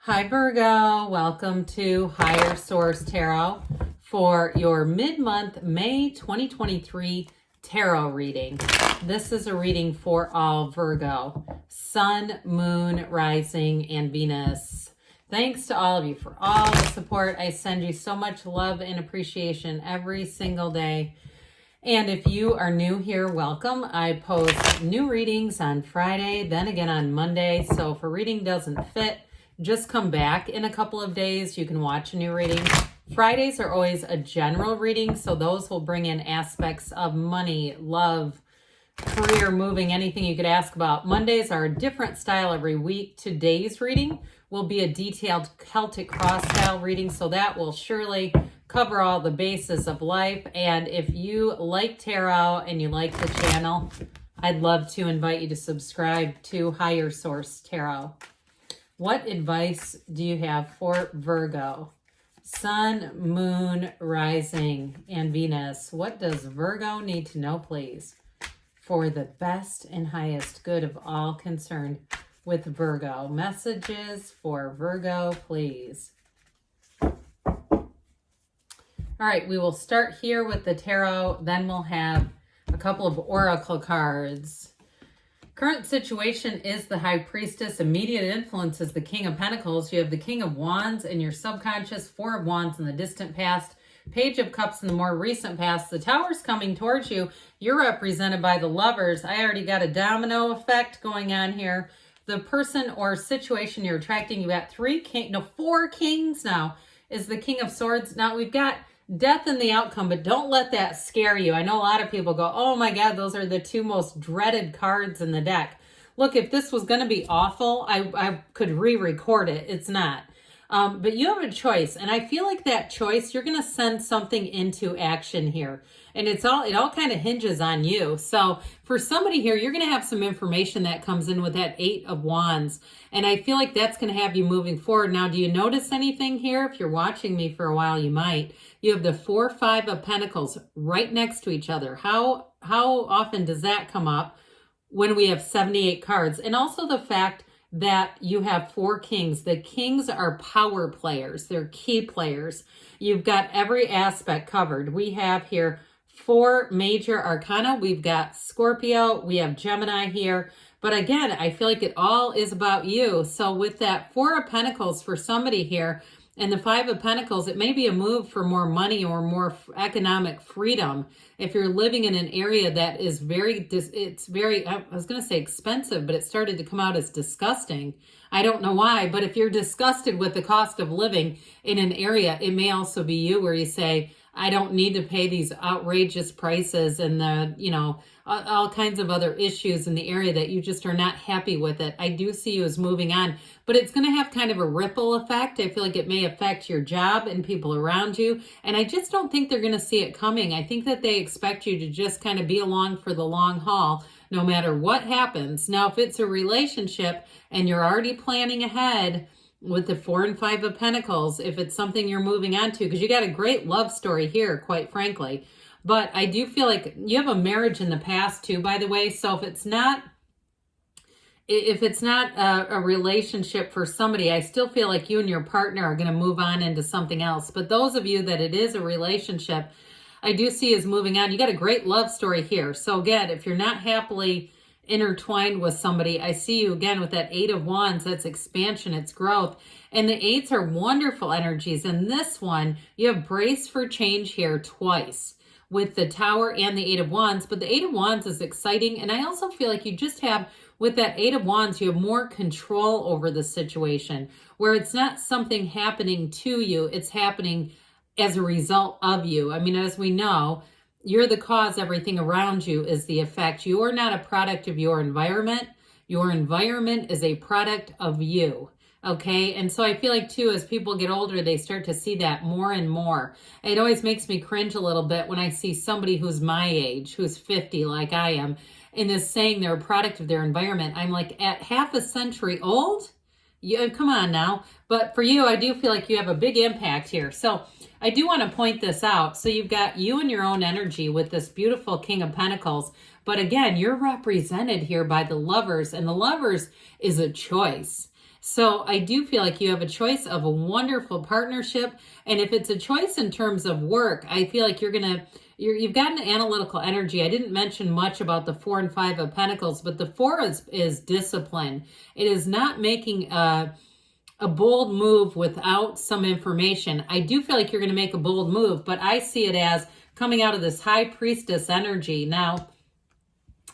Hi Virgo, welcome to Higher Source Tarot for your mid-month May 2023 tarot reading. This is a reading for all Virgo, Sun, Moon, Rising, and Venus. Thanks to all of you for all the support. I send you so much love and appreciation every single day. And if you are new here, welcome. I post new readings on Friday, then again on Monday. So if a reading doesn't fit, just come back in a couple of days. You can watch a new reading. Fridays are always a general reading, so those will bring in aspects of money, love, career, moving, anything you could ask about. Mondays are a different style every week. Today's reading will be a detailed Celtic cross style reading, so that will surely cover all the bases of life. And if you like tarot and you like the channel, I'd love to invite you to subscribe to Higher Source Tarot. What advice do you have for Virgo? Sun, Moon, Rising, and Venus. What does Virgo need to know, please, for the best and highest good of all concerned with Virgo? Messages for Virgo, please. All right, we will start here with the tarot. Then we'll have a couple of oracle cards. Current situation is the High Priestess. Immediate influence is the King of Pentacles. You have the King of Wands in your subconscious, Four of Wands in the distant past, Page of Cups in the more recent past. The Tower's coming towards you. You're represented by the Lovers. I already got a domino effect going on here. The person or situation you're attracting, you got four kings now, is the King of Swords. Now we've got death in the outcome, but don't let that scare you. I know a lot of people go, oh my God, those are the two most dreaded cards in the deck. Look, if this was going to be awful, I could re-record it. It's not. But you have a choice, and I feel like that choice, you're going to send something into action here. And it all kind of hinges on you. So for somebody here, you're going to have some information that comes in with that Eight of Wands. And I feel like that's going to have you moving forward. Now, do you notice anything here? If you're watching me for a while, you might. You have the 4, 5 of Pentacles right next to each other. How often does that come up when we have 78 cards? And also the fact that you have 4 kings. The kings are power players. They're key players. You've got every aspect covered. We have here 4 major arcana. We've got Scorpio. We have Gemini here. But again, I feel like it all is about you. So with that 4 of Pentacles for somebody here, and the 5 of Pentacles, it may be a move for more money or more economic freedom. If you're living in an area that is I was going to say expensive, but it started to come out as disgusting. I don't know why, but if you're disgusted with the cost of living in an area, it may also be you where you say, I don't need to pay these outrageous prices and all kinds of other issues in the area that you just are not happy with it. I do see you as moving on, but it's going to have kind of a ripple effect. I feel like it may affect your job and people around you. And I just don't think they're going to see it coming. I think that they expect you to just kind of be along for the long haul, no matter what happens. Now, if it's a relationship and you're already planning ahead with the 4 and 5 of Pentacles, if it's something you're moving on to, because you got a great love story here, quite frankly. But I do feel like you have a marriage in the past too, by the way. So if it's not a relationship for somebody, I still feel like you and your partner are going to move on into something else. But those of you that it is a relationship, I do see as moving on. You got a great love story here. So again, if you're not happily intertwined with somebody, I see you again with that 8 of Wands. That's expansion, it's growth. And the 8s are wonderful energies. And this one, you have brace for change here twice with the Tower and the 8 of Wands. But the 8 of Wands is exciting. And I also feel like you just have, with that 8 of Wands, you have more control over the situation, where it's not something happening to you, it's happening as a result of you. I mean, as we know, you're the cause, everything around you is the effect. You are not a product of your environment. Your environment is a product of you. Okay. And so I feel like too, as people get older, they start to see that more and more. It always makes me cringe a little bit when I see somebody who's my age, who's 50 like I am, and is saying they're a product of their environment. I'm like, at half a century old? Yeah, come on now. But for you, I do feel like you have a big impact here. So I do want to point this out. So you've got you and your own energy with this beautiful King of Pentacles. But again, you're represented here by the Lovers, and the Lovers is a choice. So I do feel like you have a choice of a wonderful partnership. And if it's a choice in terms of work, I feel like you've got an analytical energy. I didn't mention much about the 4 and 5 of Pentacles, but the 4 is discipline. It is not making a bold move without some information. I do feel like you're going to make a bold move, but I see it as coming out of this High Priestess energy. Now,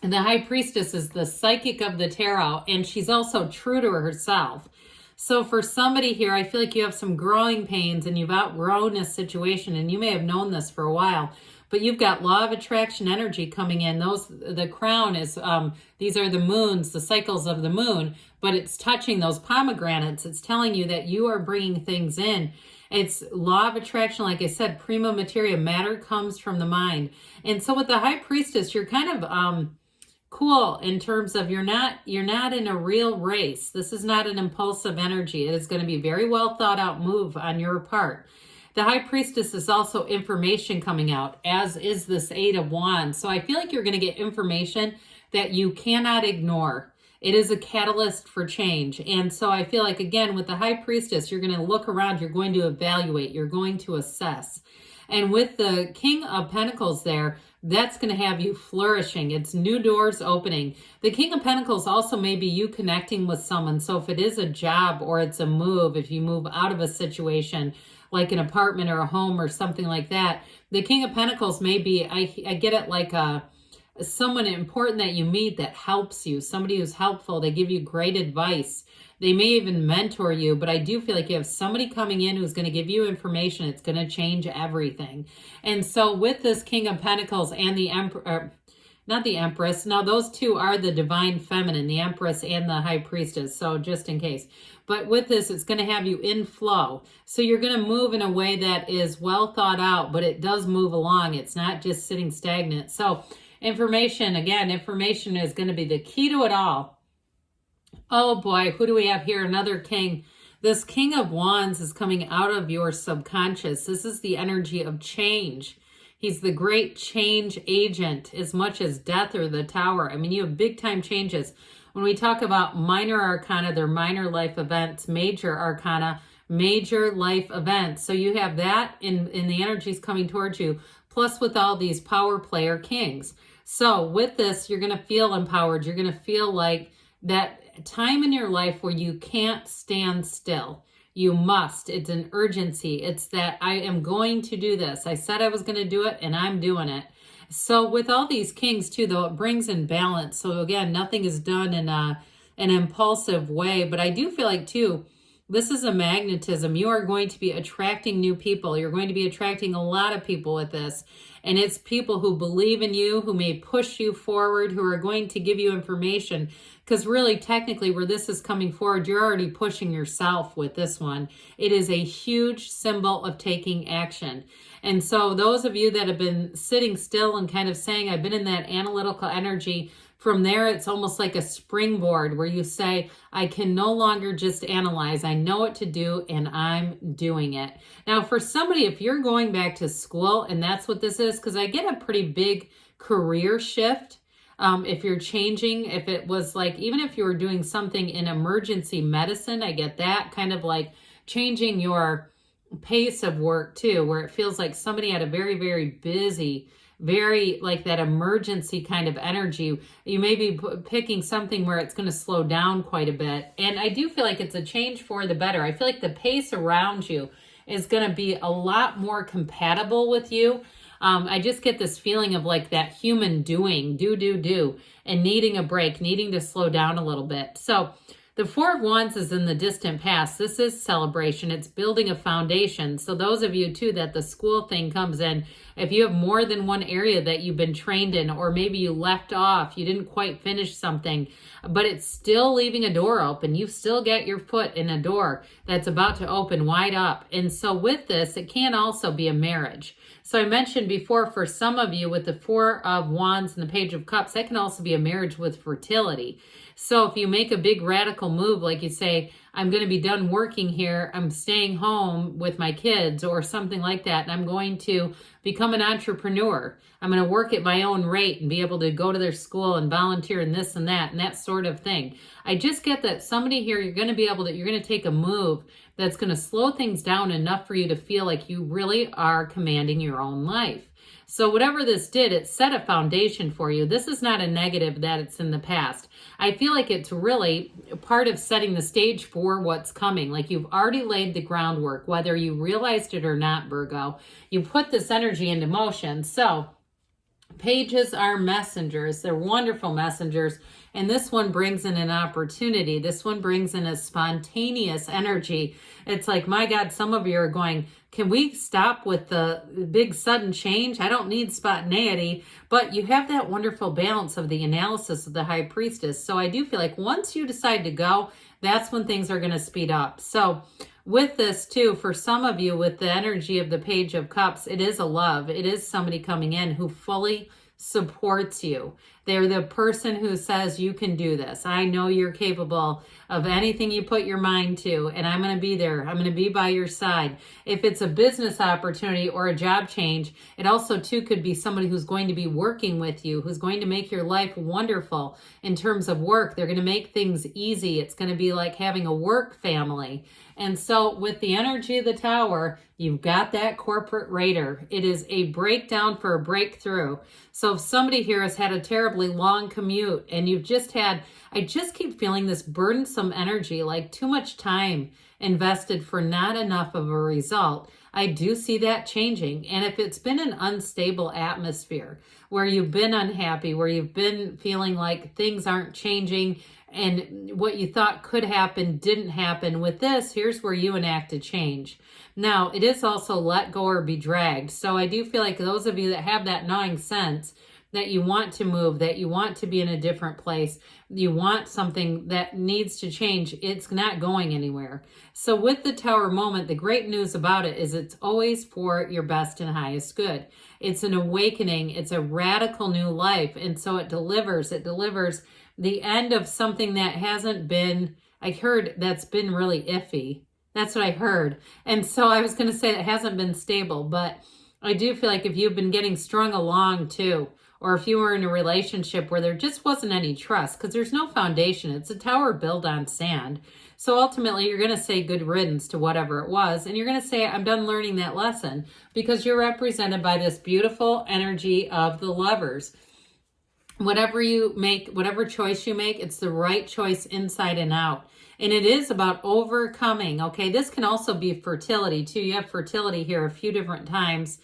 the High Priestess is the psychic of the tarot, and she's also true to herself. So for somebody here, I feel like you have some growing pains and you've outgrown a situation, and you may have known this for a while, but you've got law of attraction energy coming in. The crown is, these are the moons, the cycles of the moon, but it's touching those pomegranates. It's telling you that you are bringing things in. It's law of attraction. Like I said, prima materia, matter comes from the mind. And so with the High Priestess, you're kind of, cool in terms of you're not in a real race. This is not an impulsive energy. It is going to be a very well thought out move on your part. The High Priestess is also information coming out, as is this 8 of Wands. So I feel like you're going to get information that you cannot ignore. It is a catalyst for change. And so I feel like, again, with the High Priestess, you're going to look around, you're going to evaluate, you're going to assess. And with the King of Pentacles there, that's going to have you flourishing. It's new doors opening. The King of Pentacles also may be you connecting with someone. So if it is a job or it's a move, if you move out of a situation like an apartment or a home or something like that, the King of Pentacles may be, I get it like someone important that you meet that helps you, somebody who's helpful. They give you great advice. They may even mentor you, but I do feel like you have somebody coming in who's going to give you information. It's going to change everything. And so with this King of Pentacles and the Emperor, not the Empress, now those two are the divine feminine, the Empress and the High Priestess, so just in case. But with this, it's going to have you in flow. So you're going to move in a way that is well thought out, but it does move along. It's not just sitting stagnant. So information, again, information is going to be the key to it all. Oh boy, who do we have here? Another king. This King of Wands is coming out of your subconscious. This is the energy of change. He's the great change agent as much as death or the Tower. I mean, you have big time changes. When we talk about minor arcana, they're minor life events, major arcana, major life events. So you have that in the energies coming towards you, plus with all these power player kings. So with this, you're going to feel empowered. You're going to feel like that time in your life where you can't stand still. You must. It's an urgency. It's that I am going to do this. I said I was going to do it and I'm doing it. So with all these kings too, though, it brings in balance. So again, nothing is done in an impulsive way. But I do feel like too, this is a magnetism. You are going to be attracting new people. You're going to be attracting a lot of people with this. And it's people who believe in you, who may push you forward, who are going to give you information. Because really, technically, where this is coming forward, you're already pushing yourself with this one. It is a huge symbol of taking action. And so those of you that have been sitting still and kind of saying, I've been in that analytical energy, from there, it's almost like a springboard where you say, I can no longer just analyze. I know what to do and I'm doing it. Now, for somebody, if you're going back to school, and that's what this is, because I get a pretty big career shift. If you're changing, if it was like, even if you were doing something in emergency medicine, I get that kind of like changing your pace of work too, where it feels like somebody had a very, very busy, very like that emergency kind of energy. You may be picking something where it's going to slow down quite a bit. And I do feel like it's a change for the better. I feel like the pace around you is going to be a lot more compatible with you. I just get this feeling of like that human doing, do, and needing a break, needing to slow down a little bit. So the Four of Wands is in the distant past. This is celebration. It's building a foundation. So those of you too that the school thing comes in, if you have more than one area that you've been trained in, or maybe you left off, you didn't quite finish something, but it's still leaving a door open. You still get your foot in a door that's about to open wide up. And so with this, it can also be a marriage. So I mentioned before, for some of you with the Four of Wands and the Page of Cups, that can also be a marriage with fertility. So if you make a big radical move, like you say, I'm going to be done working here, I'm staying home with my kids or something like that, and I'm going to become an entrepreneur. I'm going to work at my own rate and be able to go to their school and volunteer and this and that sort of thing. I just get that somebody here, you're going to take a move that's going to slow things down enough for you to feel like you really are commanding your own life. So whatever this did, it set a foundation for you. This is not a negative that it's in the past. I feel like it's really part of setting the stage for what's coming. Like you've already laid the groundwork, whether you realized it or not, Virgo. You put this energy into motion. So pages are messengers. They're wonderful messengers. And this one brings in an opportunity. This one brings in a spontaneous energy. It's like, my God, some of you are going, can we stop with the big sudden change? I don't need spontaneity, but you have that wonderful balance of the analysis of the High Priestess. So I do feel like once you decide to go, that's when things are going to speed up. So with this too, for some of you with the energy of the Page of Cups, it is a love. It is somebody coming in who fully supports you. They're the person who says, you can do this. I know you're capable of anything you put your mind to, and I'm going to be there. I'm going to be by your side. If it's a business opportunity or a job change, it also too could be somebody who's going to be working with you, who's going to make your life wonderful in terms of work. They're going to make things easy. It's going to be like having a work family. And so with the energy of the Tower, you've got that corporate raider. It is a breakdown for a breakthrough. So if somebody here has had a terribly long commute and you've just had, I just keep feeling this burdensome energy, like too much time invested for not enough of a result. I do see that changing. And if it's been an unstable atmosphere where you've been unhappy, where you've been feeling like things aren't changing, and what you thought could happen didn't happen, with this, here's where you enact a change. Now, it is also let go or be dragged. So I do feel like those of you that have that gnawing sense that you want to move, that you want to be in a different place, you want something that needs to change, it's not going anywhere. So with the Tower moment, the great news about it is it's always for your best and highest good. It's an awakening. It's a radical new life. And so it delivers the end of something that hasn't been, I heard that's been really iffy. That's what I heard. And so I was going to say it hasn't been stable, but I do feel like if you've been getting strung along too, or if you were in a relationship where there just wasn't any trust, because there's no foundation, it's a tower built on sand. So ultimately you're going to say good riddance to whatever it was. And you're going to say, I'm done learning that lesson, because you're represented by this beautiful energy of the Lovers. Whatever you make, whatever choice you make, it's the right choice inside and out. And it is about overcoming. Okay, this can also be fertility too. You have fertility here a few different times.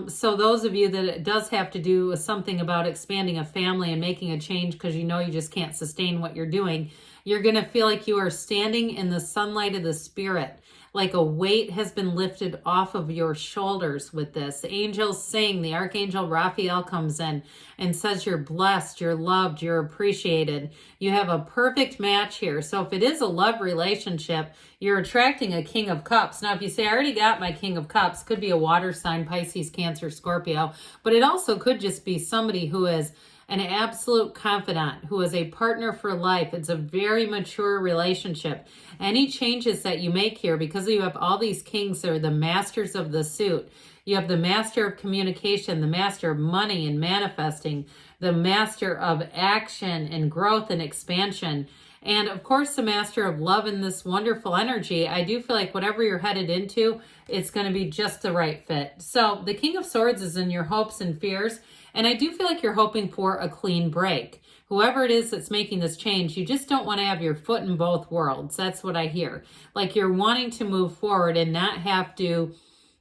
So those of you that it does have to do with something about expanding a family and making a change because you know you just can't sustain what you're doing, you're going to feel like you are standing in the sunlight of the Spirit. Like a weight has been lifted off of your shoulders with this. The angels sing, the Archangel Raphael comes in and says you're blessed, you're loved, you're appreciated. You have a perfect match here. So if it is a love relationship, you're attracting a King of Cups. Now, if you say, I already got my King of Cups, could be a water sign, Pisces, Cancer, Scorpio, but it also could just be somebody who is an absolute confidant, who is a partner for life. It's a very mature relationship. Any changes that you make here, because you have all these kings, they're the masters of the suit. You have the master of communication, the master of money and manifesting, the master of action and growth and expansion. And of course, the master of love and this wonderful energy. I do feel like whatever you're headed into, it's going to be just the right fit. So the King of Swords is in your hopes and fears. And I do feel like you're hoping for a clean break. Whoever it is that's making this change, you just don't want to have your foot in both worlds. That's what I hear. Like you're wanting to move forward and not have to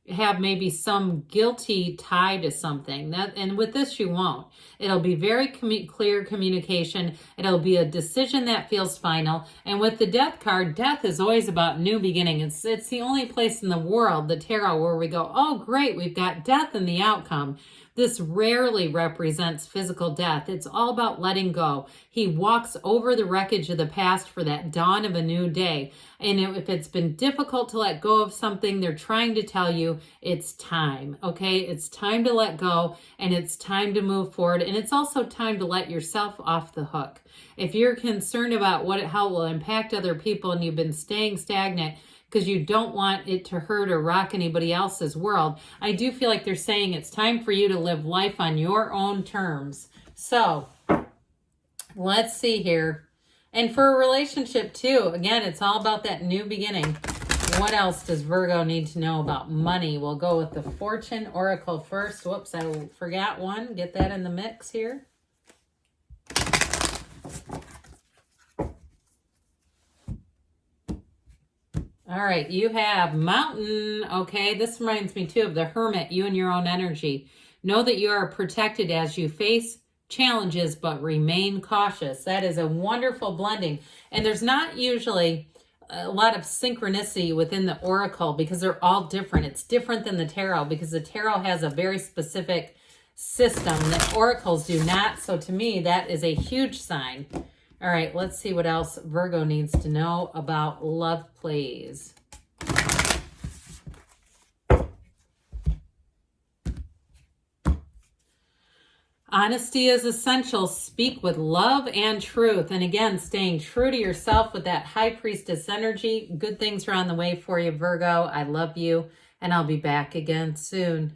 have maybe some guilty tie to something. And with this, you won't. It'll be very clear communication. It'll be a decision that feels final. And with the Death card, death is always about new beginning. It's the only place in the world, the tarot, where we go, oh, great, we've got death in the outcome. This rarely represents physical death. It's all about letting go. He walks over the wreckage of the past for that dawn of a new day. And if it's been difficult to let go of something, they're trying to tell you it's time, okay? It's time to let go, and it's time to move forward. And it's also time to let yourself off the hook. If you're concerned about how it will impact other people and you've been staying stagnant because you don't want it to hurt or rock anybody else's world, I do feel like they're saying it's time for you to live life on your own terms. So let's see here. And for a relationship too, again, it's all about that new beginning. What else does Virgo need to know about money? We'll go with the Fortune Oracle first. Whoops, I forgot one. Get that in the mix here. All right, you have Mountain. Okay, this reminds me too of the Hermit, you and your own energy. Know that you are protected as you face challenges, but remain cautious. That is a wonderful blending. And there's not usually a lot of synchronicity within the Oracle because they're all different. It's different than the Tarot because the Tarot has a very specific system that Oracles do not. So to me, that is a huge sign. All right, let's see what else Virgo needs to know about love plays. Honesty is essential. Speak with love and truth. And again, staying true to yourself with that High Priestess energy. Good things are on the way for you, Virgo. I love you, and I'll be back again soon.